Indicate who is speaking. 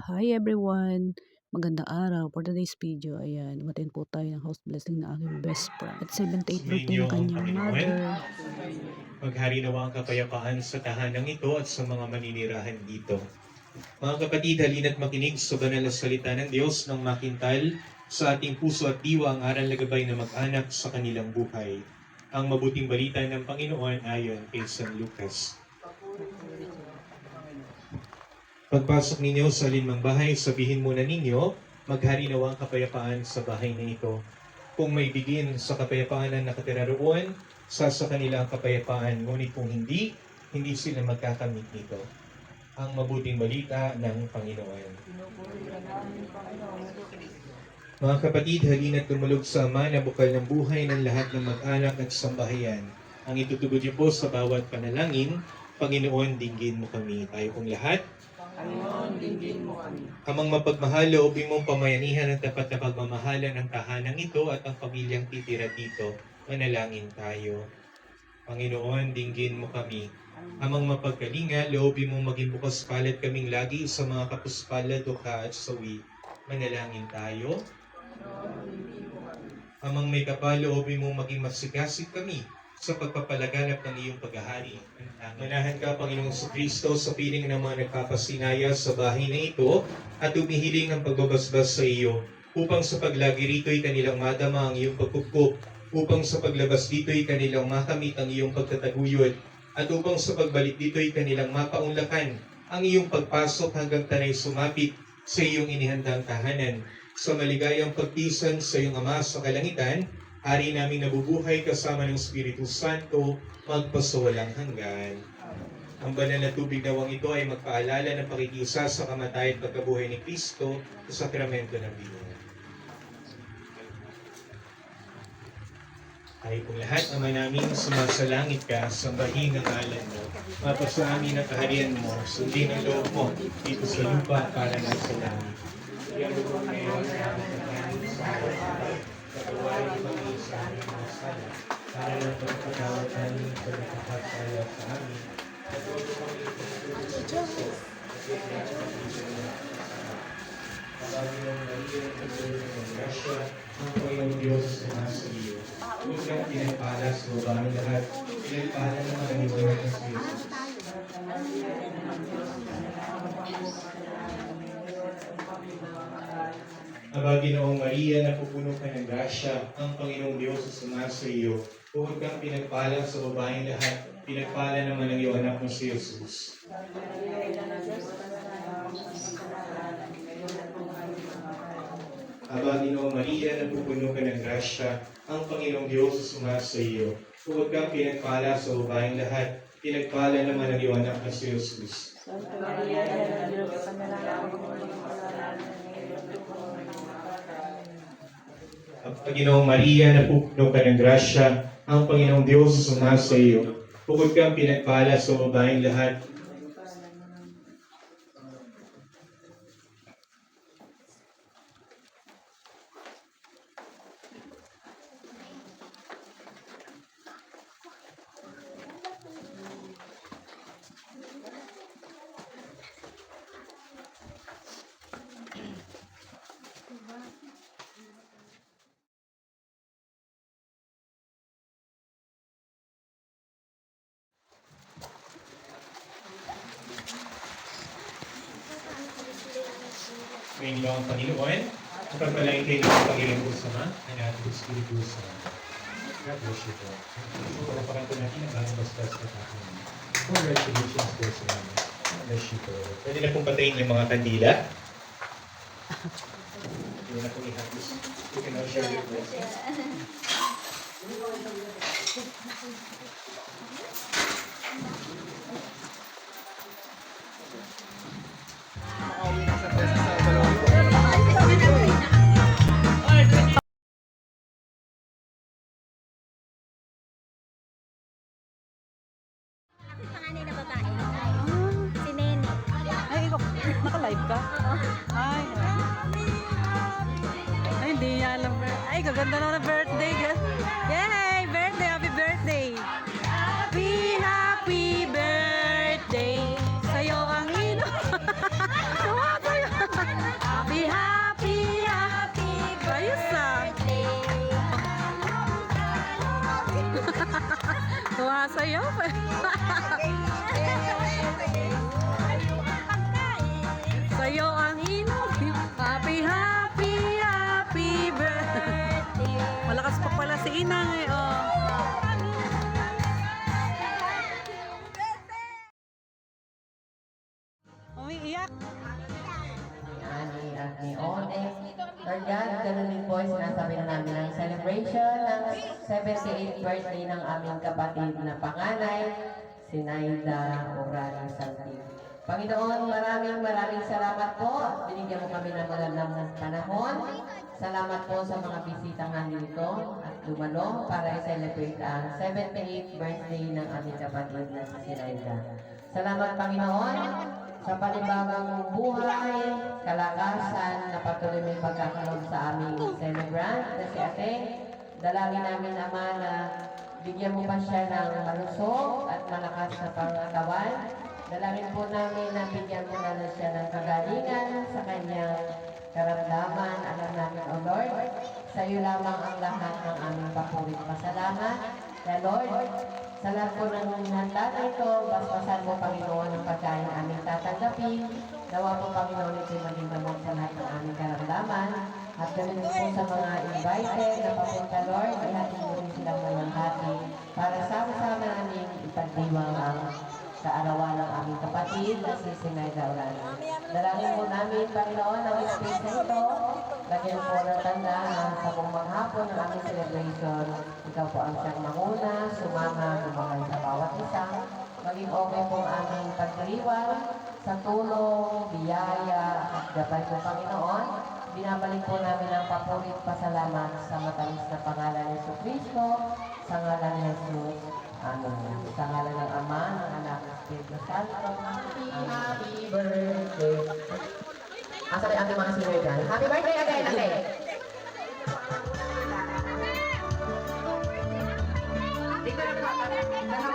Speaker 1: Hi everyone! Magandang araw. For today's video, ayan, umattend po tayo ng house blessing ng aking best friend. At 78 birthday
Speaker 2: Sumainyo
Speaker 1: ng
Speaker 2: ang
Speaker 1: kanyang
Speaker 2: Panginoon.
Speaker 1: mother.
Speaker 2: Maghari nawa ang kapayapaan sa tahanang ito at sa mga maninirahan dito. Mga kapatid, halina't makinig sa banal na salita ng Diyos nang makintal sa ating puso at diwa ang aral na gabay na mag-anak sa kanilang buhay. Ang mabuting balita ng Panginoon ayon kay San Lucas. Pagpasok ninyo sa alinmang bahay, sabihin muna ninyo, maghari nawa ang kapayapaan sa bahay na ito. Kung may bigin sa kapayapaan ang nakatira roon, sa kanila ang kapayapaan, ngunit kung hindi, hindi sila magkakamit nito. Ang mabuting balita ng Panginoon. Mga kapatid, halina't tumulog sa Ama na bukal ng buhay ng lahat ng mag-anak at sambahayan. Ang itutugod niyo po sa bawat panalangin, Panginoon, dinggin mo kami. Tayo pong lahat.
Speaker 3: Panginoon, dinggin mo kami.
Speaker 2: Amang mapagmahal, loobin mong pamayanihan ang tapat na pagmamahalan ng tahanang ito at ang pamilyang titira dito. Manalangin tayo. Panginoon, dinggin mo kami. Amang mapagkalinga, loobin mong maging bukas palad kaming lagi sa mga kapuspalad, dukha at sawi. Manalangin tayo. Amang may kapal, loobin mong maging masigasig kami sa pagpapalaganap ng iyong paghahari. Manahan ka, Panginoong Kristo, sa piling ng mga nagpapasinaya sa bahay na ito at umihiling ng pagbabasbas sa iyo, upang sa paglagi rito'y kanilang madama ang iyong pagkupkup, upang sa paglabas dito'y kanilang makamit ang iyong pagtataguyod, at upang sa pagbalik dito'y kanilang mapaunlakan ang iyong pagpasok hanggang tanay sumapit sa iyong inihandang tahanan. Sa maligayang pagtisan sa iyong Ama sa kalangitan, hari namin nabubuhay kasama ng Espiritu Santo, magpasawalang hanggan. Ang banal na tubig nawang ito ay magpaalala ng pakikiisa sa kamatayan at pagkabuhay ni Kristo sa sakramento ng binuhay. Tayo pong lahat, Ama namin, sumasalangit ka, sambahin ang ngalan mo. Mapasa amin ang kaharian mo, sundin ang loob mo, dito sa lupa para na sa langit. Iyang loob ngayon sa aming sa araw-araw, pagawain kami sa aming mga sala, para ng pagpatawad namin sa nakakasala sa amin. Pagod kami sa Kristo, Panginoon Maria, Pagod ng Grasya, ang Panginoong Diyos na nasa iyo. Huwag kang pinagpala sa babae lahat, pinagpala ng mga iniwanan ng Jesus. Aba, Ginoong Maria, napupuno ka ng grasya, ang Panginoong Diyos sa sumasa iyo. Huwag kang pinagpala sa babaeng lahat, pinagpala naman ang iyong anak mo si Jesus. Aba, Ginoong Maria, napupuno ka ng grasya, ang Panginoong Diyos sa sumasa iyo. Huwag kang pinagpala sa babaeng lahat, pinagpala naman ang iyong anak mo si Jesus.
Speaker 3: Santa Maria, Diyos, panalangin mo
Speaker 2: Ang Panginoong Maria, napupuno ka ng grasya, ang Panginoong Diyos sumasa iyo. Bukod kang pinagpala sa babaeng lahat. Ngayon niyo ang Panginoon, at pagpalain kayo ng Panginoong Sama, anak at Espiritu Santo. God bless you po. Pagpapakan po natin ang ating bastas na taon. Congratulations po sa namin. God bless you po. Pwede na pong patayin yung mga kandila. Pwede na pong ihapis. You can now share your blessings.
Speaker 4: Panganay na babae. Si Nene.
Speaker 1: Ay, ikaw, naka-live ka? Ay, ay, hindi niya alam. Ay, kaganda na ng birthday. Yay! Birthday! Happy birthday! Happy, happy birthday! Sa'yo ang ino. Sumasayo! Sumasayaw. Sayaw ang inog. Happy, happy, happy birthday. Malakas pa pala si Inang eh. Oh. Umiiyak.
Speaker 5: Ani at ni One. Lord God, ganun din po, sinasabi na namin ang celebration ng 78th birthday ng aming kapatid na panganay, si Naida Orani Santi. Panginoon, maraming salamat po at binigyan mo kami ng magandang panahon. Salamat po sa mga bisitang nandito at dumalo para i-celebrate ang 78th birthday ng aming kapatid na si Naida. Salamat, Panginoon, sa panibagong buhay, kalakasan na patuloy may pagkakaroon sa aming celebrant na si Ate. Dalangin namin, Ama, na bigyan mo pa siya ng malusog at malakas na pangatawan. Dalangin po namin na bigyan mo na siya ng kagalingan sa kanyang karamdaman. Alam namin, O Lord, sa iyo lamang ang lahat ng aming papurit pasalamat. Na Lord, sa lahat po ng handa na ito, basbasan mo, Panginoon, ang pagkain na aming tatanggapin. Nawa po, Panginoon, ito'y maging gamot sa lahat ng aming karamdaman. At ganun po sa mga invited na papunta, Lord, ihatid mo rin silang mayang hati para sama-sama namin ipagdiwang ang kaarawan ng aming kapatid na si Naida Orani. Dalangin po namin, Panginoon, ang space na ito. Lagyan po ng tanda na sa buong maghapon ng aming celebration, ikaw po ang siyang manguna, sumama, gumagay sa bawat isa. Maging okay po ang aming pagdiriwang sa tulong, biyaya, at gabay po, Panginoon. Binabalik po namin ang papurit pasalamat sa matamis na pangalan ni Jesucristo, sa ngalan ni Jesus. Amen. Sa ngalan ng Ama, ng Anak, ng Espiritu Santo. Happy birthday. Asa rin ating mga senior dyan? Happy birthday again, ate! Dito na po,